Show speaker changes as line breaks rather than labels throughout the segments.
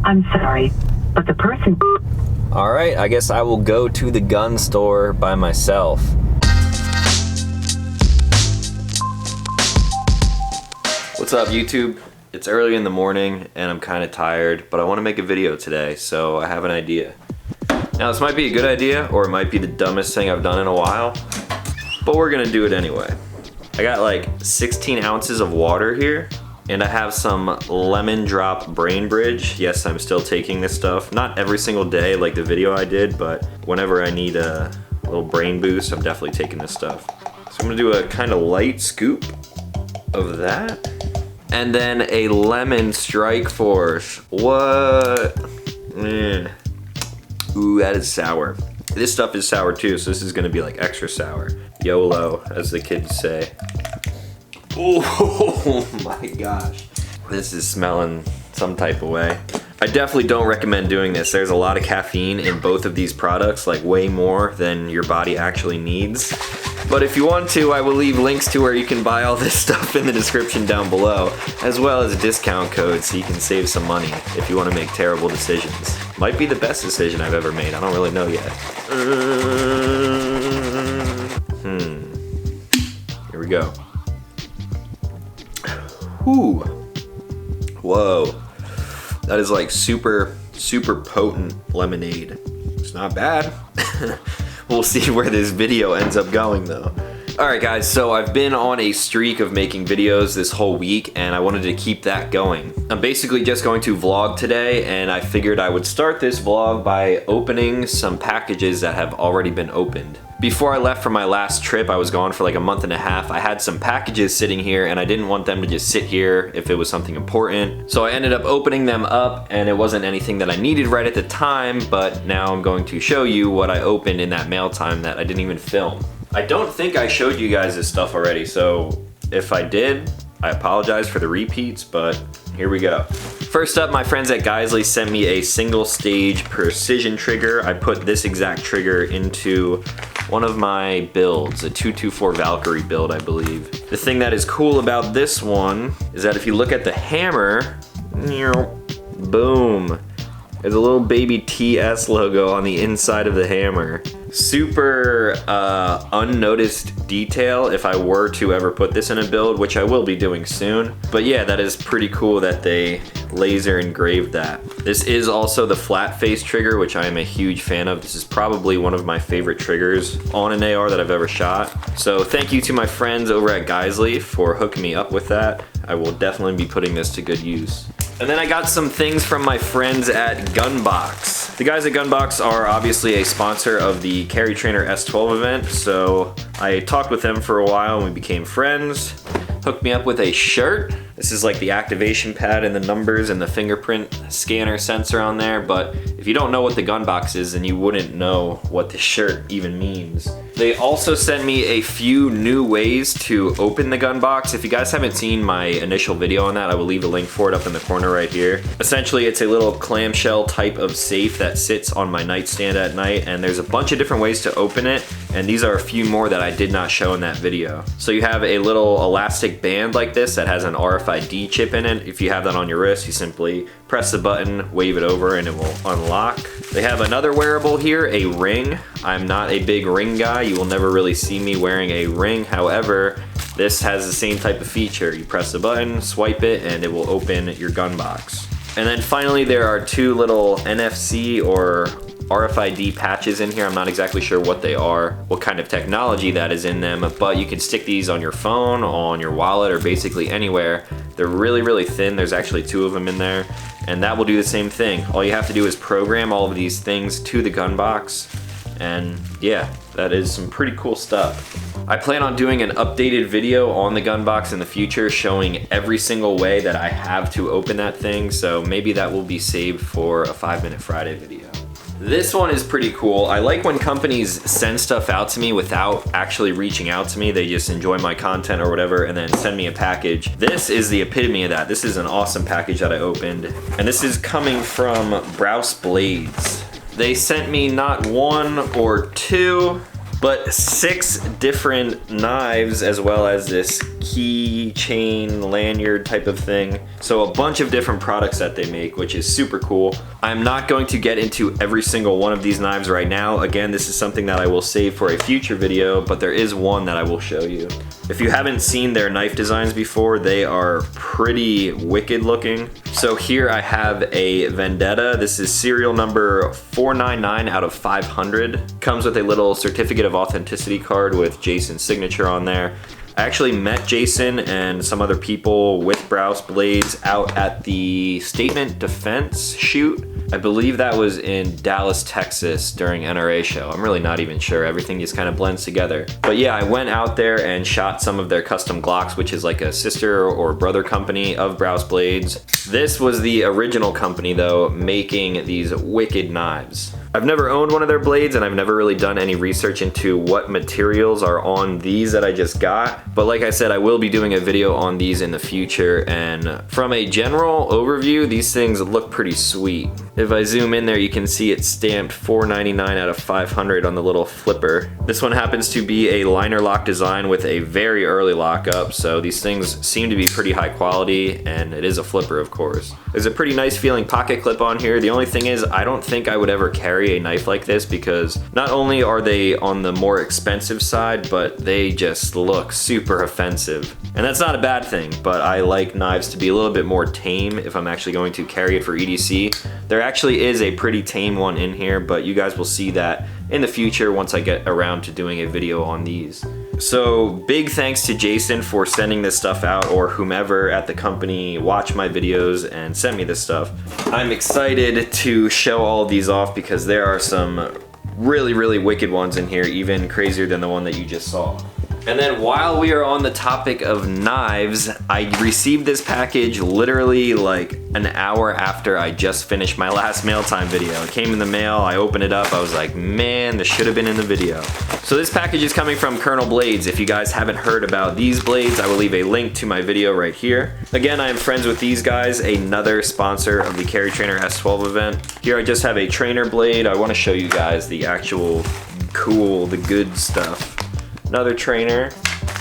I'm sorry, but the person...
Alright, I guess I will go to the gun store by myself. What's up, YouTube? It's early in the morning and I'm kind of tired, but I want to make a video today, so I have an idea. Now, this might be a good idea, or it might be the dumbest thing I've done in a while, but we're gonna do it anyway. I got like 16 ounces of water here, and I have some lemon drop brain bridge. Yes, I'm still taking this stuff. Not every single day like the video I did, but whenever I need a little brain boost, I'm definitely taking this stuff. So I'm gonna do a kind of light scoop of that. And then a lemon strike force. What? Ooh, that is sour. This stuff is sour too, so this is gonna be like extra sour. YOLO, as the kids say. Oh my gosh. This is smelling some type of way. I definitely don't recommend doing this. There's a lot of caffeine in both of these products, like way more than your body actually needs. But if you want to, I will leave links to where you can buy all this stuff in the description down below, as well as a discount code so you can save some money if you want to make terrible decisions. Might be the best decision I've ever made. I don't really know yet. Here we go. Ooh. Whoa. That is like super potent lemonade. It's not bad. We'll see where this video ends up going though. Alright guys, so I've been on a streak of making videos this whole week and I wanted to keep that going. I'm basically just going to vlog today, and I figured I would start this vlog by opening some packages that have already been opened. Before I left for my last trip, I was gone for like a month and a half, I had some packages sitting here and I didn't want them to just sit here if it was something important. So I ended up opening them up, and it wasn't anything that I needed right at the time, but now I'm going to show you what I opened in that mail time that I didn't even film. I don't think I showed you guys this stuff already, so if I did, I apologize for the repeats, but here we go. First up, my friends at Geisley sent me a single stage precision trigger. I put this exact trigger into one of my builds, a 224 Valkyrie build, I believe. The thing that is cool about this one is that if you look at the hammer, boom. There's a little baby TS logo on the inside of the hammer. Super unnoticed detail if I were to ever put this in a build, which I will be doing soon. But yeah, that is pretty cool that they laser engraved that. This is also the flat face trigger, which I am a huge fan of. This is probably one of my favorite triggers on an AR that I've ever shot. So thank you to my friends over at Geisley for hooking me up with that. I will definitely be putting this to good use. And then I got some things from my friends at Gunbox. The guys at Gunbox are obviously a sponsor of the Carry Trainer S12 event, so I talked with them for a while and we became friends. Hooked me up with a shirt. This is like the activation pad and the numbers and the fingerprint scanner sensor on there, but if you don't know what the Gunbox is, then you wouldn't know what this shirt even means. They also sent me a few new ways to open the Gunbox. If you guys haven't seen my initial video on that, I will leave a link for it up in the corner right here. Essentially, it's a little clamshell type of safe that sits on my nightstand at night, and there's a bunch of different ways to open it, and these are a few more that I did not show in that video. So you have a little elastic band like this that has an RFID chip in it. If you have that on your wrist, you simply press the button, wave it over, and it will unlock. They have another wearable here, a ring. I'm not a big ring guy. You will never really see me wearing a ring. However, this has the same type of feature. You press the button, swipe it, and it will open your gun box. And then finally, there are two little NFC or RFID patches in here. I'm not exactly sure what they are, what kind of technology that is in them, but you can stick these on your phone, on your wallet, or basically anywhere. They're really thin. There's actually two of them in there, and that will do the same thing. All you have to do is program all of these things to the gun box, and yeah, that is some pretty cool stuff. I plan on doing an updated video on the gun box in the future showing every single way that I have to open that thing, so maybe that will be saved for a 5-Minute Friday video. This one is pretty cool. I like when companies send stuff out to me without actually reaching out to me. They just enjoy my content or whatever and then send me a package. This is the epitome of that. This is an awesome package that I opened. And this is coming from Browse Blades. They sent me not one or two, But 6 different knives, as well as this keychain lanyard type of thing. So a bunch of different products that they make, which is super cool. I'm not going to get into every single one of these knives right now. Again, this is something that I will save for a future video, but there is one that I will show you. If you haven't seen their knife designs before, they are pretty wicked looking. So here I have a Vendetta. This is serial number 499 out of 500. Comes with a little certificate of authenticity card with Jason's signature on there. I actually met Jason and some other people with Browse blades out at the Statement Defense shoot. I believe that was in Dallas, Texas during NRA show. I'm really not even sure. Everything just kind of blends together. But yeah, I went out there and shot some of their custom Glocks, which is like a sister or brother company of Browse blades. This was the original company though, making these wicked knives. I've never owned one of their blades and I've never really done any research into what materials are on these that I just got. But like I said, I will be doing a video on these in the future, and from a general overview, these things look pretty sweet. If I zoom in there, you can see it's stamped 499 out of 500 on the little flipper. This one happens to be a liner lock design with a very early lockup, so these things seem to be pretty high quality, and it is a flipper, of course. There's a pretty nice feeling pocket clip on here. The only thing is, I don't think I would ever carry a knife like this because not only are they on the more expensive side, but they just look super offensive. And that's not a bad thing, but I like knives to be a little bit more tame if I'm actually going to carry it for EDC. There actually is a pretty tame one in here, but you guys will see that in the future once I get around to doing a video on these. So big thanks to Jason for sending this stuff out, or whomever at the company watched my videos and sent me this stuff. I'm excited to show all of these off because there are some really wicked ones in here, even crazier than the one that you just saw. And then while we are on the topic of knives, I received this package literally like an hour after I just finished my last mail time video. It came in the mail, I opened it up, I was like, man, this should have been in the video. So this package is coming from Colonel Blades. If you guys haven't heard about these blades, I will leave a link to my video right here. Again, I am friends with these guys, another sponsor of the Carry Trainer S12 event. Here I just have a trainer blade. I want to show you guys the actual cool, the good stuff. Another trainer.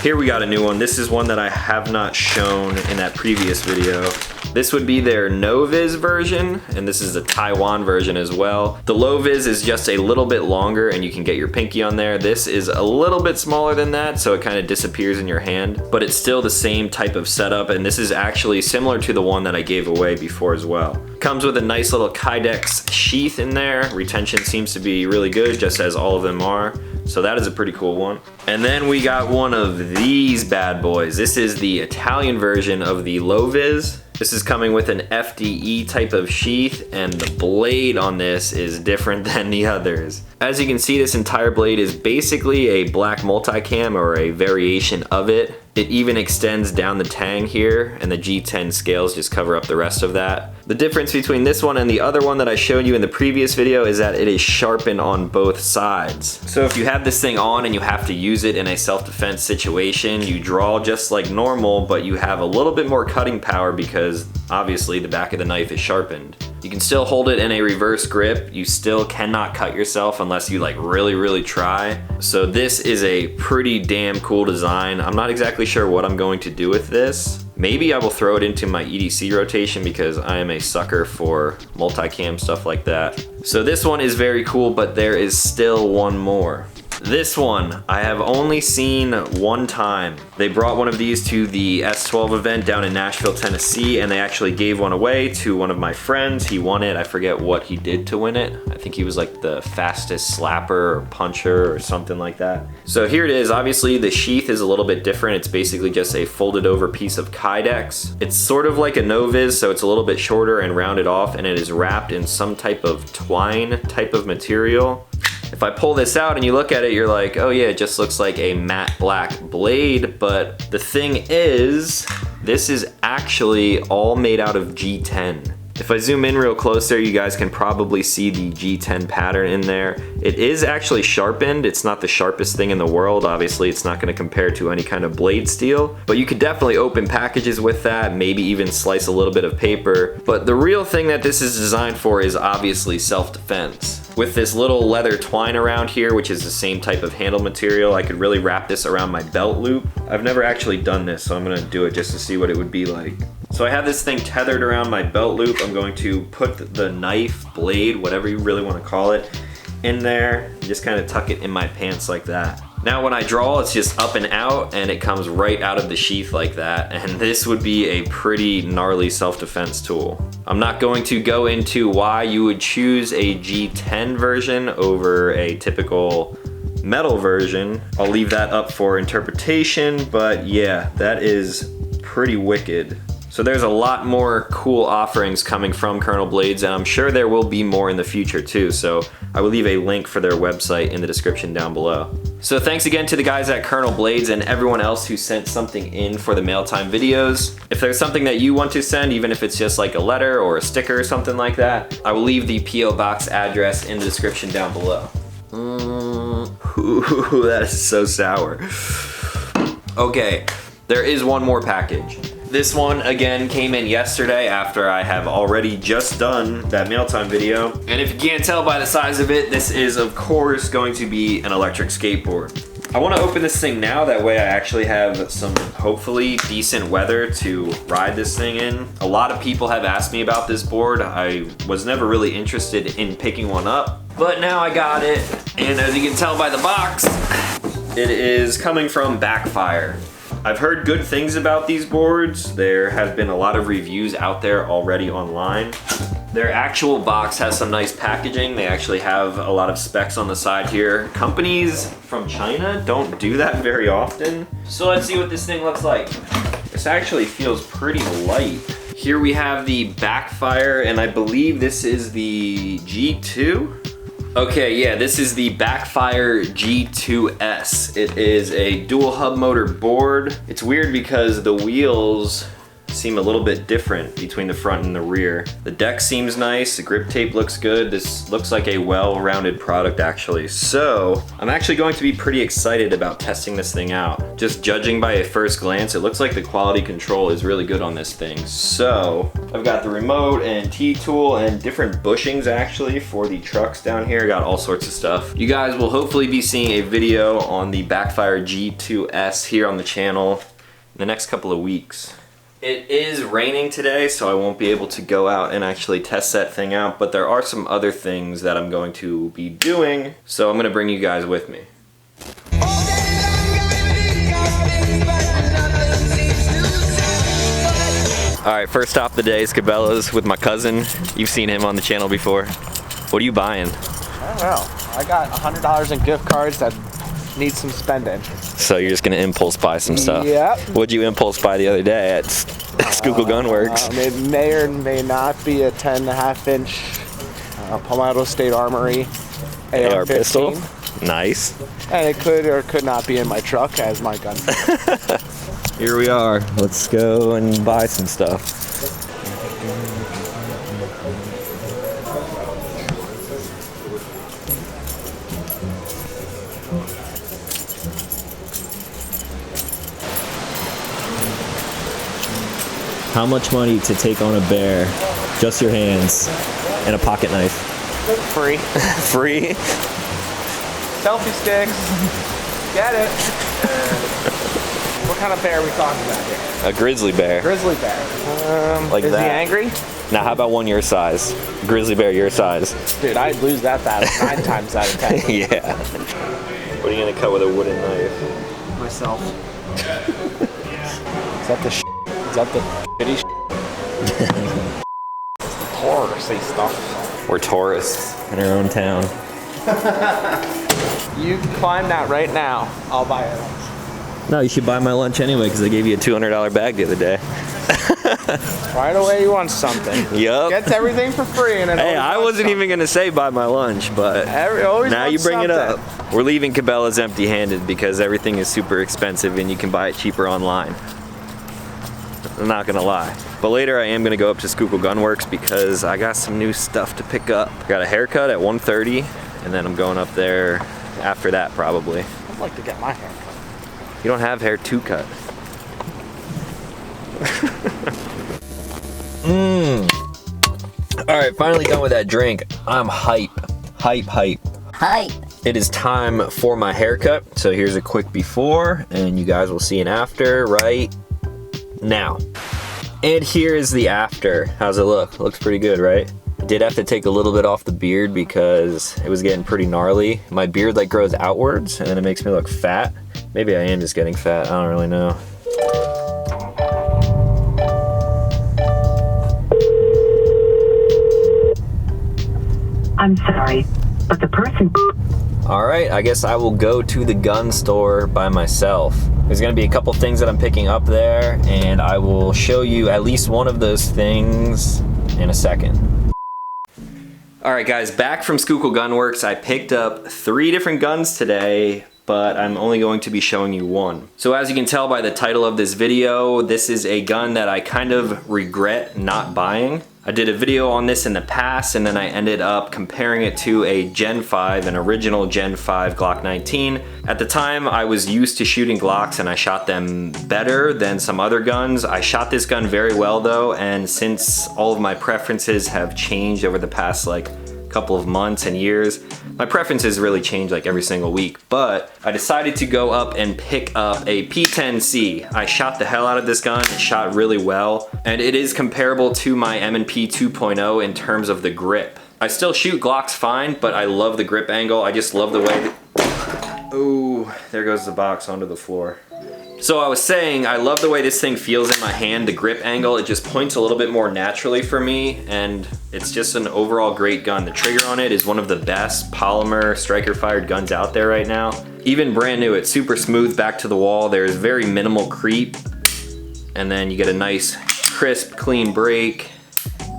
Here we got a new one. This is one that I have not shown in that previous video. This would be their no-vis version, and this is the Taiwan version as well. The low-vis is just a little bit longer and you can get your pinky on there. This is a little bit smaller than that, so it kind of disappears in your hand, but it's still the same type of setup, and this is actually similar to the one that I gave away before as well. Comes with a nice little Kydex sheath in there. Retention seems to be really good, just as all of them are. So that is a pretty cool one. And then we got one of these bad boys. This is the Italian version of the low-vis. This is coming with an FDE type of sheath, and the blade on this is different than the others. As you can see, this entire blade is basically a black multicam or a variation of it. It even extends down the tang here, and the G10 scales just cover up the rest of that. The difference between this one and the other one that I showed you in the previous video is that it is sharpened on both sides. So if you have this thing on and you have to use it in a self-defense situation, you draw just like normal, but you have a little bit more cutting power because obviously the back of the knife is sharpened. You can still hold it in a reverse grip. You still cannot cut yourself unless you like really try. So this is a pretty damn cool design. I'm not exactly sure what I'm going to do with this. Maybe I will throw it into my EDC rotation because I am a sucker for multicam stuff like that. So this one is very cool, but there is still one more. This one I have only seen one time. They brought one of these to the S12 event down in Nashville, Tennessee, and they actually gave one away to one of my friends. He won it. I forget what he did to win it. I think he was like the fastest slapper or puncher or something like that. So here it is. Obviously the sheath is a little bit different. It's basically just a folded over piece of Kydex. It's sort of like a no-vis, so it's a little bit shorter and rounded off, and it is wrapped in some type of twine type of material. If I pull this out and you look at it, you're like, oh yeah, it just looks like a matte black blade, but the thing is, this is actually all made out of G10. If I zoom in real close there, you guys can probably see the G10 pattern in there. It is actually sharpened. It's not the sharpest thing in the world. Obviously, it's not gonna compare to any kind of blade steel, but you could definitely open packages with that, maybe even slice a little bit of paper. But the real thing that this is designed for is obviously self-defense. with this little leather twine around here, which is the same type of handle material. I could really wrap this around my belt loop. I've never actually done this, so I'm gonna do it just to see what it would be like. So I have this thing tethered around my belt loop. I'm going to put the knife, blade, whatever you really want to call it, in there. Just kind of tuck it in my pants like that. Now when I draw, it's just up and out, and it comes right out of the sheath like that. And this would be a pretty gnarly self-defense tool. I'm not going to go into why you would choose a G10 version over a typical metal version. I'll leave that up for interpretation, but yeah, that is pretty wicked. So there's a lot more cool offerings coming from Colonel Blades, and I'm sure there will be more in the future too, so I will leave a link for their website in the description down below. So thanks again to the guys at Colonel Blades and everyone else who sent something in for the mail time videos. If there's something that you want to send, even if it's just like a letter or a sticker or something like that, I will leave the P.O. Box address in the description down below. Ooh, that is so sour. Okay, there is one more package. This one, again, came in yesterday after I have already just done that mail time video. And if you can't tell by the size of it, this is, of course, going to be an electric skateboard. I want to open this thing now, that way I actually have some, hopefully, decent weather to ride this thing in. A lot of people have asked me about this board. I was never really interested in picking one up, but now I got it. And as you can tell by the box, it is coming from Backfire. I've heard good things about these boards. There have been a lot of reviews out there already online. Their actual box has some nice packaging. They actually have a lot of specs on the side here. Companies from China don't do that very often. So let's see what this thing looks like. This actually feels pretty light. Here we have the Backfire, and I believe this is the G2. Okay, yeah, this is the Backfire G2S. It is a dual hub motor board. It's weird because the wheels seem a little bit different between the front and the rear. The deck seems nice, the grip tape looks good. This looks like a well-rounded product actually. So, I'm actually going to be pretty excited about testing this thing out. Just judging by a first glance, it looks like the quality control is really good on this thing. So, I've got the remote and T-tool and different bushings actually for the trucks down here. Got all sorts of stuff. You guys will hopefully be seeing a video on the Backfire G2S here on the channel in the next couple of weeks. It is raining today, so I won't be able to go out and actually test that thing out, but there are some other things that I'm going to be doing, so I'm going to bring you guys with me. Alright, first stop of the day is Cabela's with my cousin. You've seen him on the channel before. What are you buying?
I don't know. I got $100 in gift cards that need some spending.
So you're just gonna impulse buy some stuff?
Yep.
What'd you impulse buy the other day at Schuylkill Gunworks?
It may or may not be a 10.5-inch Palmetto State Armory
AR
AR-15
pistol? Nice.
And it could or could not be in my truck as my gun.
Here we are. Let's go and buy some stuff. How much money to take on a bear? Just your hands and a pocket knife.
Free.
Free?
Selfie sticks. Get it. What kind of bear are we talking about here?
A grizzly bear.
Grizzly bear.
Like
is
that.
he angry?
Now how about one your size? Grizzly bear your size.
Dude, I'd lose that battle 9 times out of 10.
Yeah. What are you gonna cut with a wooden knife?
Myself. Is that the Is that the shitty touristy stuff?
We're tourists in our own town.
You climb that right now. I'll buy it.
No, you should buy my lunch anyway because I gave you a $200 bag the other day.
Right away you want something.
Yup.
Gets everything for free. And
hey, I wasn't even going to say buy my lunch, but now you bring it up. We're leaving Cabela's empty-handed because everything is super expensive and you can buy it cheaper online. I'm not gonna lie. But later I am gonna go up to Schuylkill Gunworks because I got some new stuff to pick up. I got a haircut at 1:30 and then I'm going up there after that probably.
I'd like to get my hair cut.
You don't have hair to cut. Alright, finally done with that drink. I'm hype. Hype. It is time for my haircut. So here's a quick before, and you guys will see an after right now. And here is the after. How's it look? Looks pretty good, right? I did have to take a little bit off the beard because it was getting pretty gnarly. My beard like grows outwards and then it makes me look fat. Maybe I am just getting fat, I don't really know.
I'm sorry, but the person...
All right, I guess I will go to the gun store by myself. There's gonna be a couple things that I'm picking up there, and I will show you at least one of those things in a second. All right, guys, back from Schuylkill Gunworks. I picked up 3 different guns today, but I'm only going to be showing you one. So as you can tell by the title of this video, this is a gun that I kind of regret not buying. I did a video on this in the past, and then I ended up comparing it to a Gen 5, an original Gen 5 Glock 19. At the time, I was used to shooting Glocks and I shot them better than some other guns. I shot this gun very well though, and since all of my preferences have changed over the past like couple of months and years, my preferences really change like every single week, but I decided to go up and pick up a P10C. I shot the hell out of this gun. It shot really well, and it is comparable to my M&P 2.0 in terms of the grip. I still shoot Glocks fine, but I love the grip angle. I just love the way that... Oh, there goes the box onto the floor. So I was saying, I love the way this thing feels in my hand, the grip angle. It just points a little bit more naturally for me, and it's just an overall great gun. The trigger on it is one of the best polymer striker fired guns out there right now. Even brand new, it's super smooth back to the wall. There's very minimal creep, and then you get a nice crisp, clean break.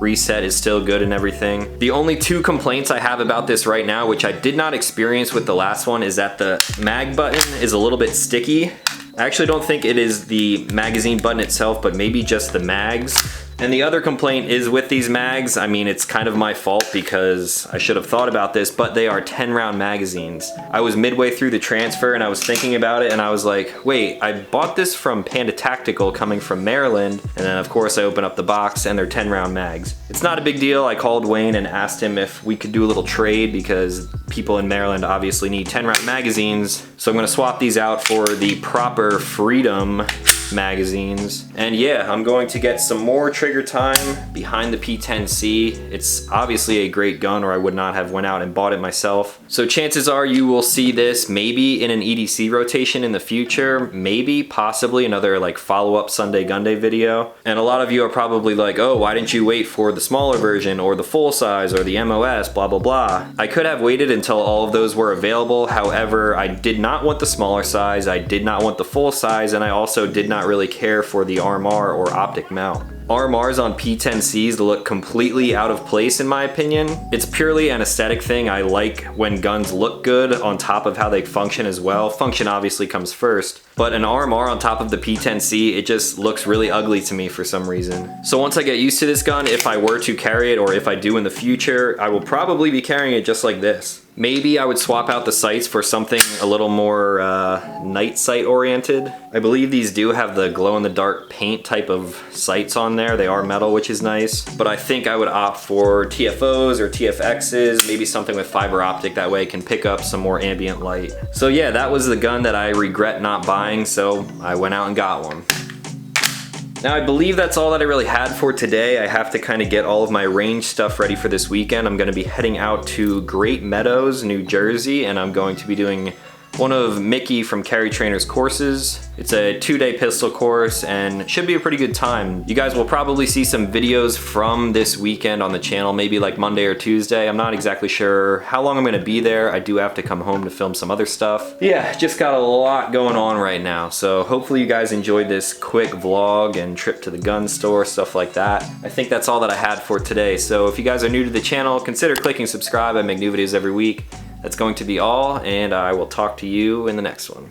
Reset is still good and everything. The only 2 complaints I have about this right now, which I did not experience with the last one, is that the mag button is a little bit sticky. I actually don't think it is the magazine button itself, but maybe just the mags. And the other complaint is with these mags, I mean, it's kind of my fault because I should have thought about this, but they are 10-round magazines. I was midway through the transfer and I was thinking about it and I was like, wait, I bought this from Panda Tactical coming from Maryland. And then of course I open up the box and they're 10-round mags. It's not a big deal. I called Wayne and asked him if we could do a little trade because people in Maryland obviously need 10-round magazines. So I'm gonna swap these out for the proper Freedom magazines. And yeah, I'm going to get some more trigger time behind the P10C. It's obviously a great gun, or I would not have went out and bought it myself. So chances are you will see this maybe in an EDC rotation in the future, maybe possibly another like follow-up Sunday Gun Day video. And a lot of you are probably like, oh, why didn't you wait for the smaller version or the full size or the MOS, blah blah blah. I could have waited until all of those were available. However, I did not want the smaller size, I did not want the full size, and I also did not really care for the RMR or optic mount. RMRs on P10Cs look completely out of place in my opinion. It's purely an aesthetic thing. I like when guns look good on top of how they function as well. Function obviously comes first, but an RMR on top of the P10C, it just looks really ugly to me for some reason. So once I get used to this gun, if I were to carry it, or if I do in the future, I will probably be carrying it just like this. Maybe I would swap out the sights for something a little more night sight oriented. I believe these do have the glow-in-the-dark paint type of sights on there. They are metal, which is nice. But I think I would opt for TFOs or TFXs, maybe something with fiber optic, that way it can pick up some more ambient light. So yeah, that was the gun that I regret not buying, so I went out and got one. Now I believe that's all that I really had for today. I have to kind of get all of my range stuff ready for this weekend. I'm gonna be heading out to Great Meadows, New Jersey, and I'm going to be doing one of Mickey from Carry Trainer's courses. It's a 2-day pistol course and should be a pretty good time. You guys will probably see some videos from this weekend on the channel, maybe like Monday or Tuesday. I'm not exactly sure how long I'm gonna be there. I do have to come home to film some other stuff. Yeah, just got a lot going on right now. So hopefully you guys enjoyed this quick vlog and trip to the gun store, stuff like that. I think that's all that I had for today. So if you guys are new to the channel, consider clicking subscribe. I make new videos every week. That's going to be all, and I will talk to you in the next one.